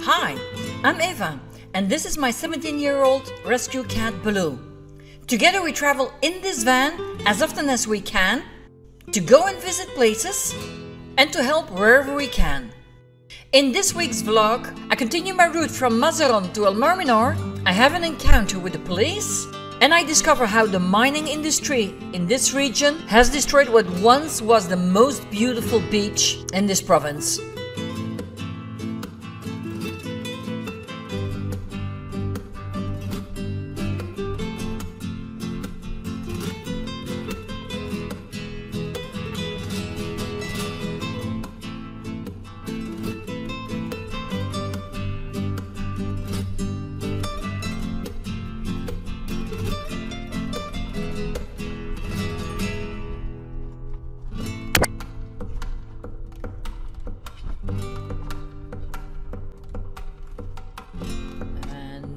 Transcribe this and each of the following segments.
Hi, I'm Eva, and this is my 17-year-old rescue cat Balou. Together we travel in this van as often as we can to go and visit places and to help wherever we can. In this week's vlog, I continue my route from Mazaron to El Mar Menor. I have an encounter with the police and I discover how the mining industry in this region has destroyed what once was the most beautiful beach in this province.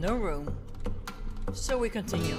No room, so we continue.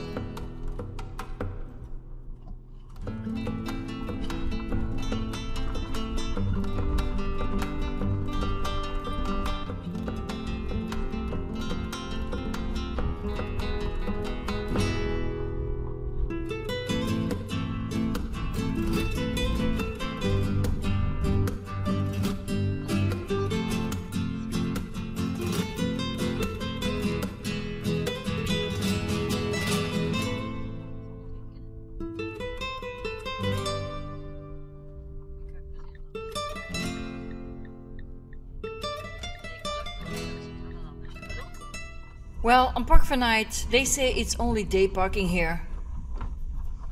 Well, on Park for Night, they say it's only day parking here.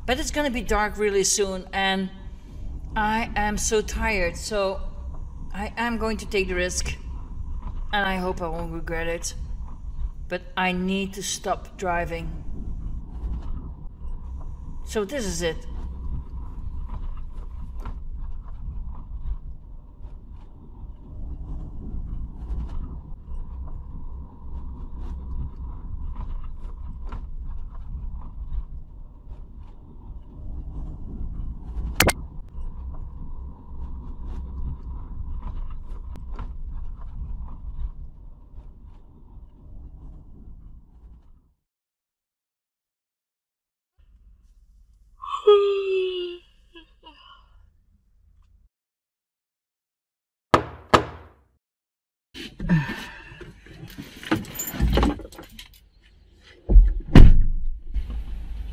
But it's gonna be dark really soon and I am so tired, so I am going to take the risk. And I hope I won't regret it. But I need to stop driving. So this is it.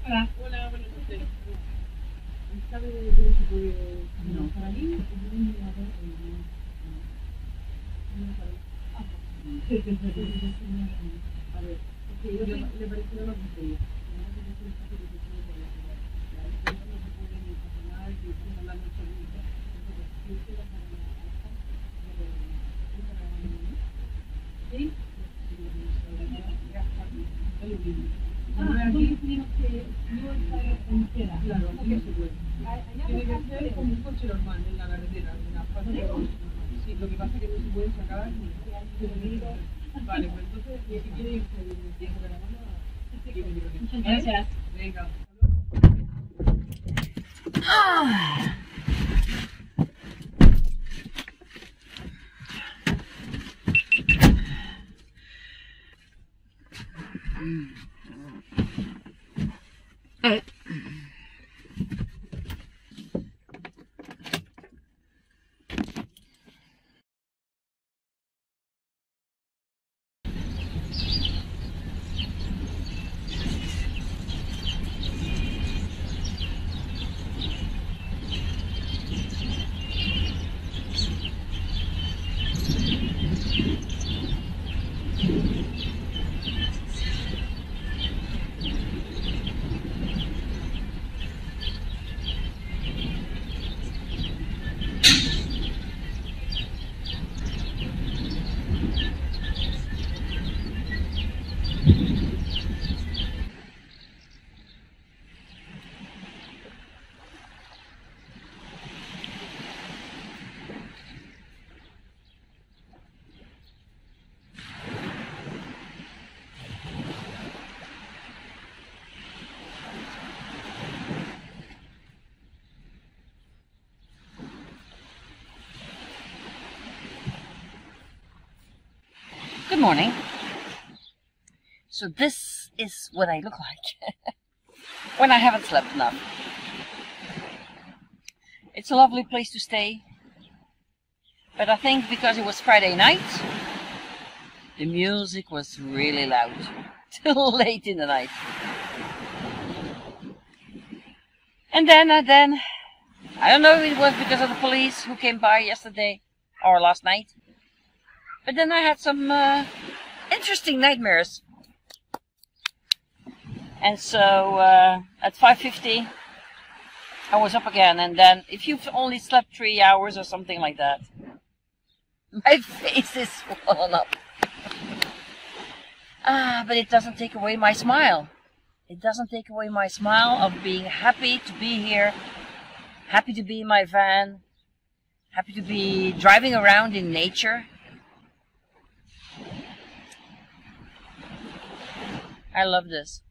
Hola. Hola, buenas noches. ¿Sabe de qué tipo de...? No, para mí es un mirador a ver, porque yo le pareció una tontería. ¿Sí? Entonces tenemos que no estar entera. Claro, no se puede. Tiene que ser como un coche normal en la carretera, en la parte. Sí, lo que pasa es que no se puede sacar. Vale, pues entonces, si quiere irse el tiempo de la mano, muchas gracias. Venga. Good morning. So this is what I look like when I haven't slept enough. It's a lovely place to stay, but I think because it was Friday night, the music was really loud till late in the night. And then I don't know if it was because of the police who came by yesterday or last night, but then I had some interesting nightmares. And so at 5:50 I was up again, and then if you've only slept 3 hours or something like that, my face is swollen up. But it doesn't take away my smile. It doesn't take away my smile of being happy to be here, happy to be in my van, happy to be driving around in nature. I love this.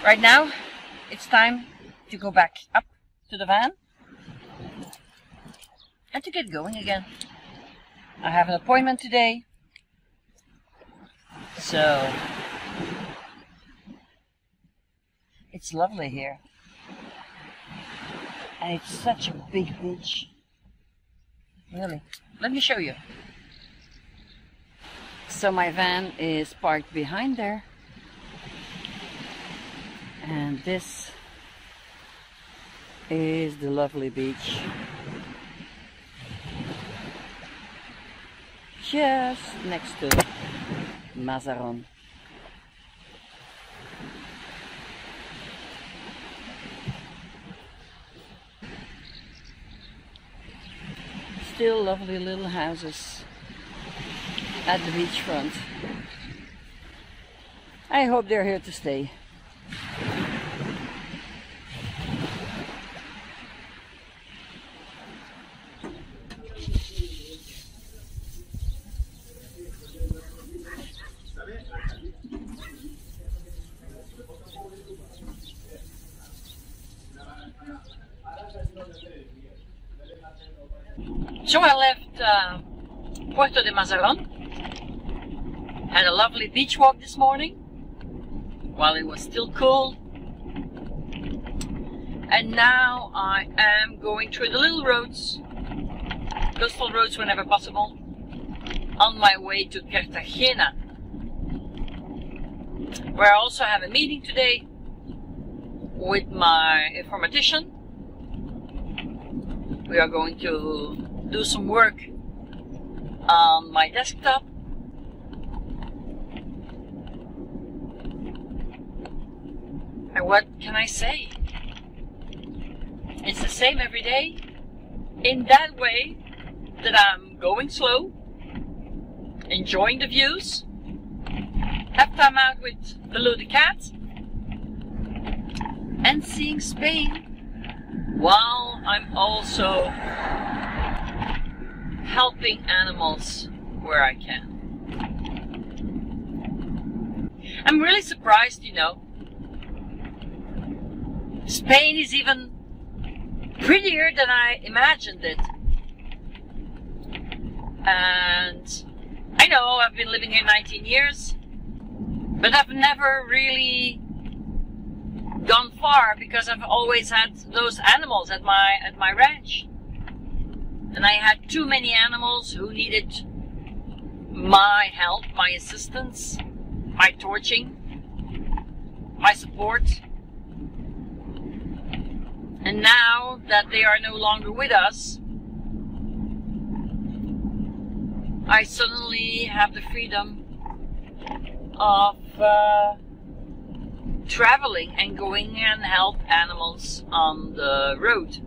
Right now, it's time to go back up to the van and to get going again. I have an appointment today, so it's lovely here. And it's such a big beach. Really. Let me show you. So my van is parked behind there. And this is the lovely beach. Just next to Mazaron. Still lovely little houses at the beachfront. I hope they're here to stay. So I left Puerto de Mazaron, had a lovely beach walk this morning while it was still cool, and now I am going through the little roads, coastal roads whenever possible, on my way to Cartagena, where I also have a meeting today with my informatician. We are going to do some work on my desktop. And what can I say? It's the same every day, in that way that I'm going slow, enjoying the views, have time out with Balou the cat, and seeing Spain, while I'm also helping animals where I can. I'm really surprised, you know. Spain is even prettier than I imagined it. And I know I've been living here 19 years, but I've never really gone far because I've always had those animals at my ranch. And I had too many animals who needed my help, my assistance, my torching, my support. And now that they are no longer with us, I suddenly have the freedom of traveling and going and help animals on the road.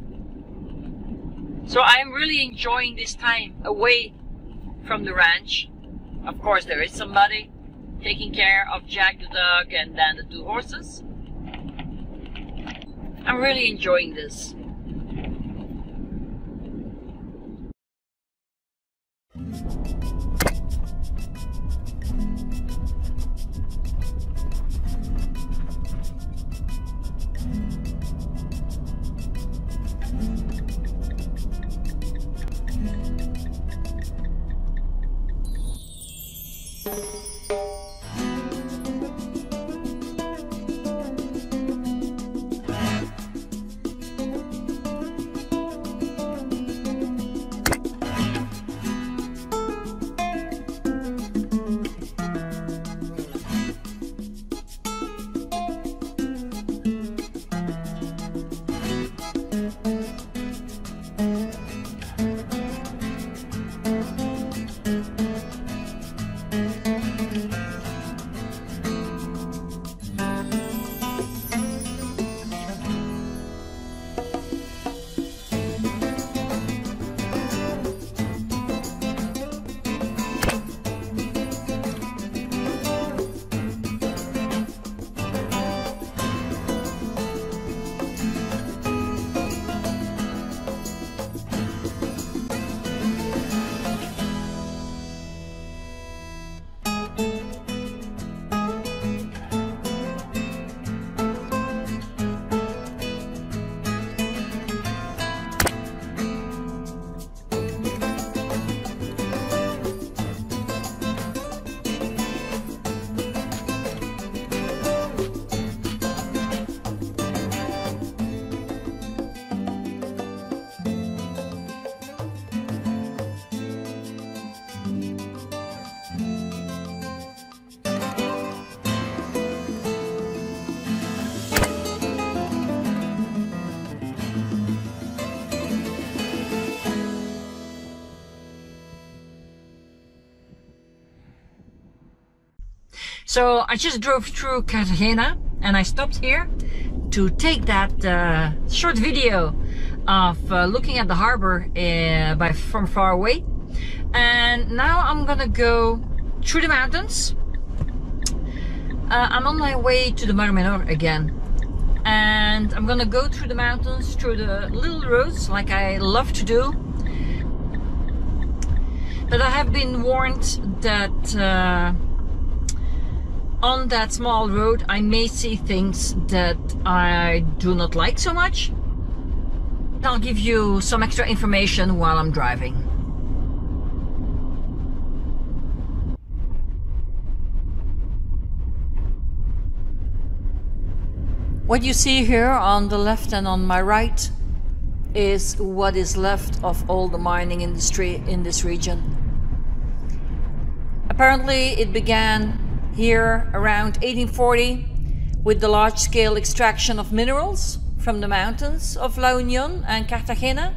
So I'm really enjoying this time away from the ranch. Of course, there is somebody taking care of Jack the dog and then the 2 horses. I'm really enjoying this. So I just drove through Cartagena and I stopped here to take that short video of looking at the harbor from far away. And now I'm gonna go through the mountains. I'm on my way to the Mar Menor again, and I'm gonna go through the mountains, through the little roads like I love to do. But I have been warned that on that small road I may see things that I do not like so much. I'll give you some extra information while I'm driving. What you see here on the left and on my right is what is left of all the mining industry in this region. Apparently it began here around 1840 with the large-scale extraction of minerals from the mountains of La Unión and Cartagena.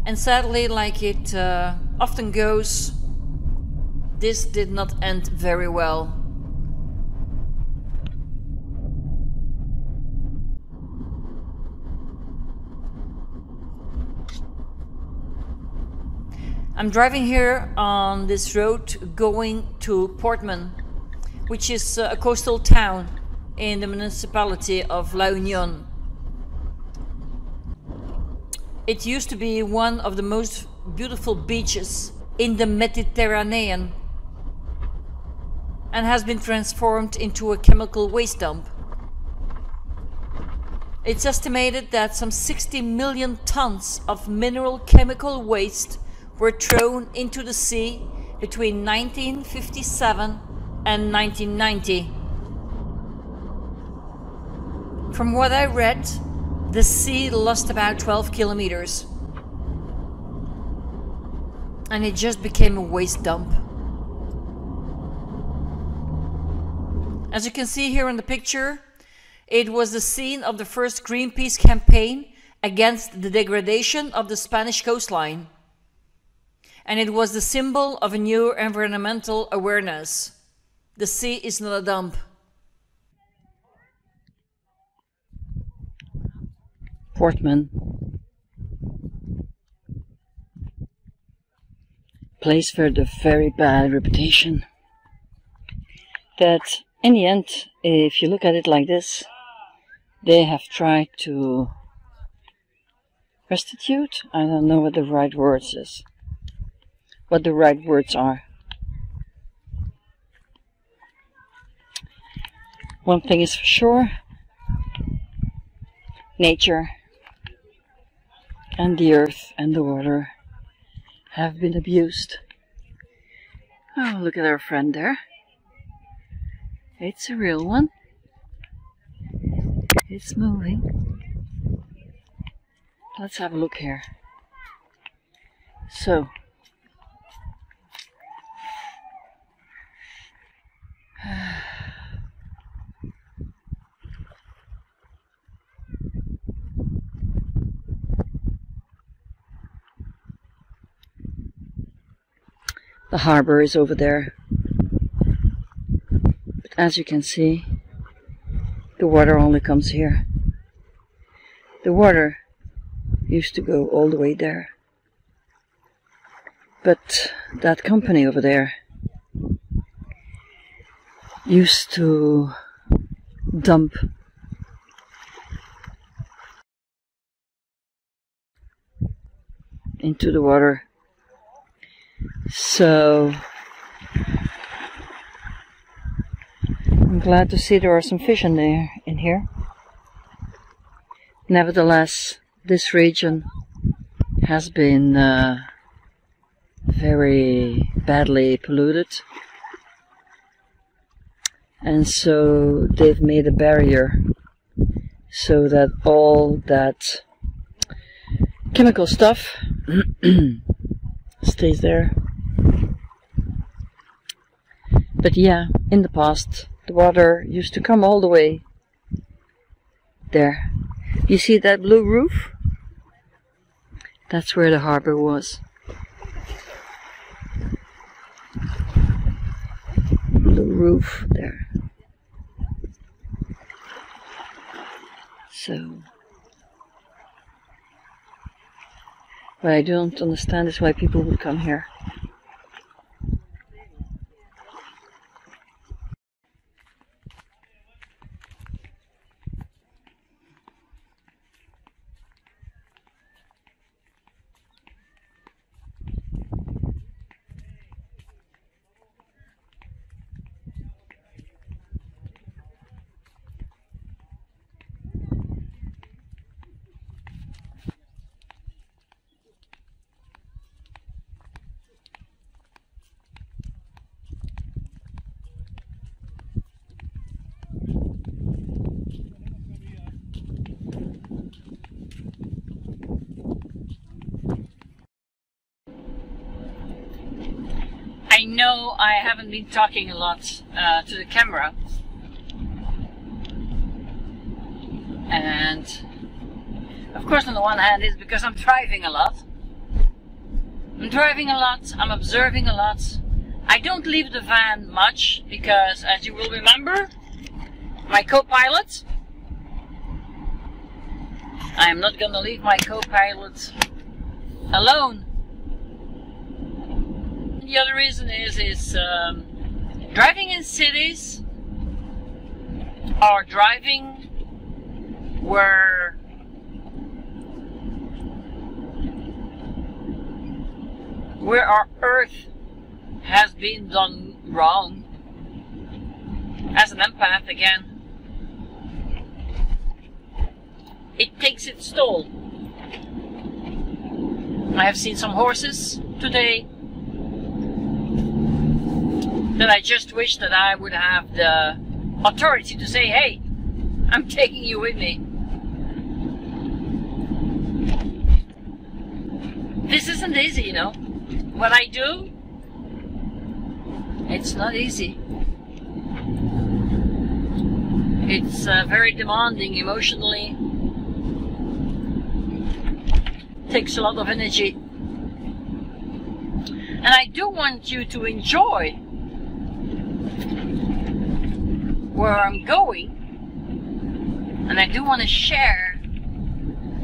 And sadly, like it often goes, this did not end very well. I'm driving here on this road going to Portman, which is a coastal town in the municipality of La Unión. It used to be one of the most beautiful beaches in the Mediterranean and has been transformed into a chemical waste dump. It's estimated that some 60 million tons of mineral chemical waste were thrown into the sea between 1957 and 1990. From what I read, the sea lost about 12 kilometers and it just became a waste dump. As you can see here in the picture, it was the scene of the first Greenpeace campaign against the degradation of the Spanish coastline. And it was the symbol of a new environmental awareness. The sea is not a dump. Portman. Place for the very bad reputation. That in the end, if you look at it like this, they have tried to restitute. I don't know what the right words is. What the right words are. One thing is for sure, nature and the earth and the water have been abused. Oh, look at our friend there. It's a real one. It's moving. Let's have a look here. So, the harbor is over there, but as you can see, the water only comes here. The water used to go all the way there, but that company over there used to dump into the water. So I'm glad to see there are some fish in here. Nevertheless, this region has been very badly polluted, and so they've made a barrier so that all that chemical stuff stays there. But yeah, in the past the water used to come all the way there. You see that blue roof? That's where the harbor was. roof there. So, what I don't understand is why people would come here. I know I haven't been talking a lot to the camera, and of course on the one hand it's because I'm driving a lot. I'm observing a lot. I don't leave the van much because, as you will remember, my co-pilot, I am not gonna leave my co-pilot alone. The other reason is driving in cities or driving where our earth has been done wrong. As an empath again, it takes its toll. I have seen some horses today that I just wish that I would have the authority to say, hey, I'm taking you with me. This isn't easy, you know. What I do, it's not easy. It's very demanding emotionally. Takes a lot of energy. And I do want you to enjoy where I'm going, and I do want to share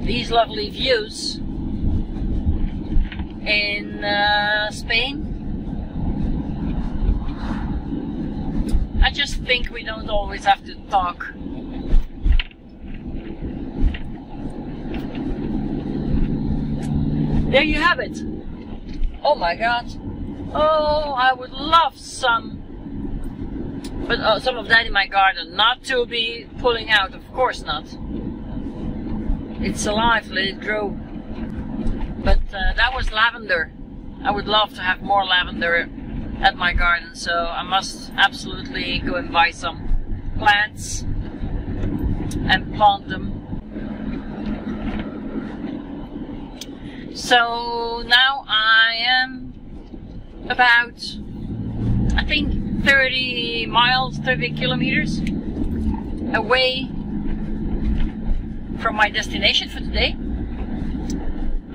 these lovely views in Spain. I just think we don't always have to talk. There you have it. Oh my God. Oh, I would love some. But some of that in my garden, not to be pulling out, of course not. It's alive, let it grow. But that was lavender. I would love to have more lavender at my garden, so I must absolutely go and buy some plants and plant them. So now I am about, I think, 30 miles, 30 kilometers away from my destination for today.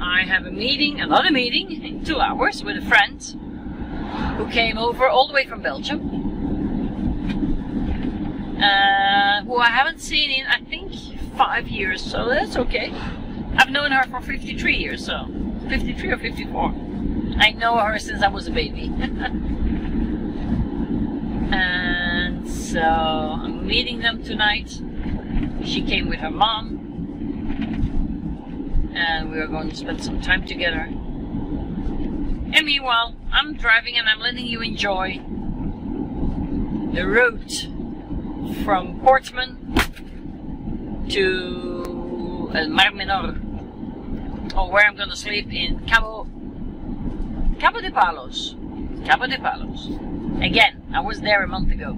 I have a meeting, another meeting in 2 hours with a friend who came over all the way from Belgium, who I haven't seen in, I think, 5 years, so that's okay. I've known her for 53 years, so 53 or 54. I know her since I was a baby. And so I'm meeting them tonight. She came with her mom, and we are going to spend some time together. And meanwhile, I'm driving and I'm letting you enjoy the route from Portman to El Mar Menor, or where I'm going to sleep in Cabo de Palos. Cabo de Palos. Again, I was there a month ago.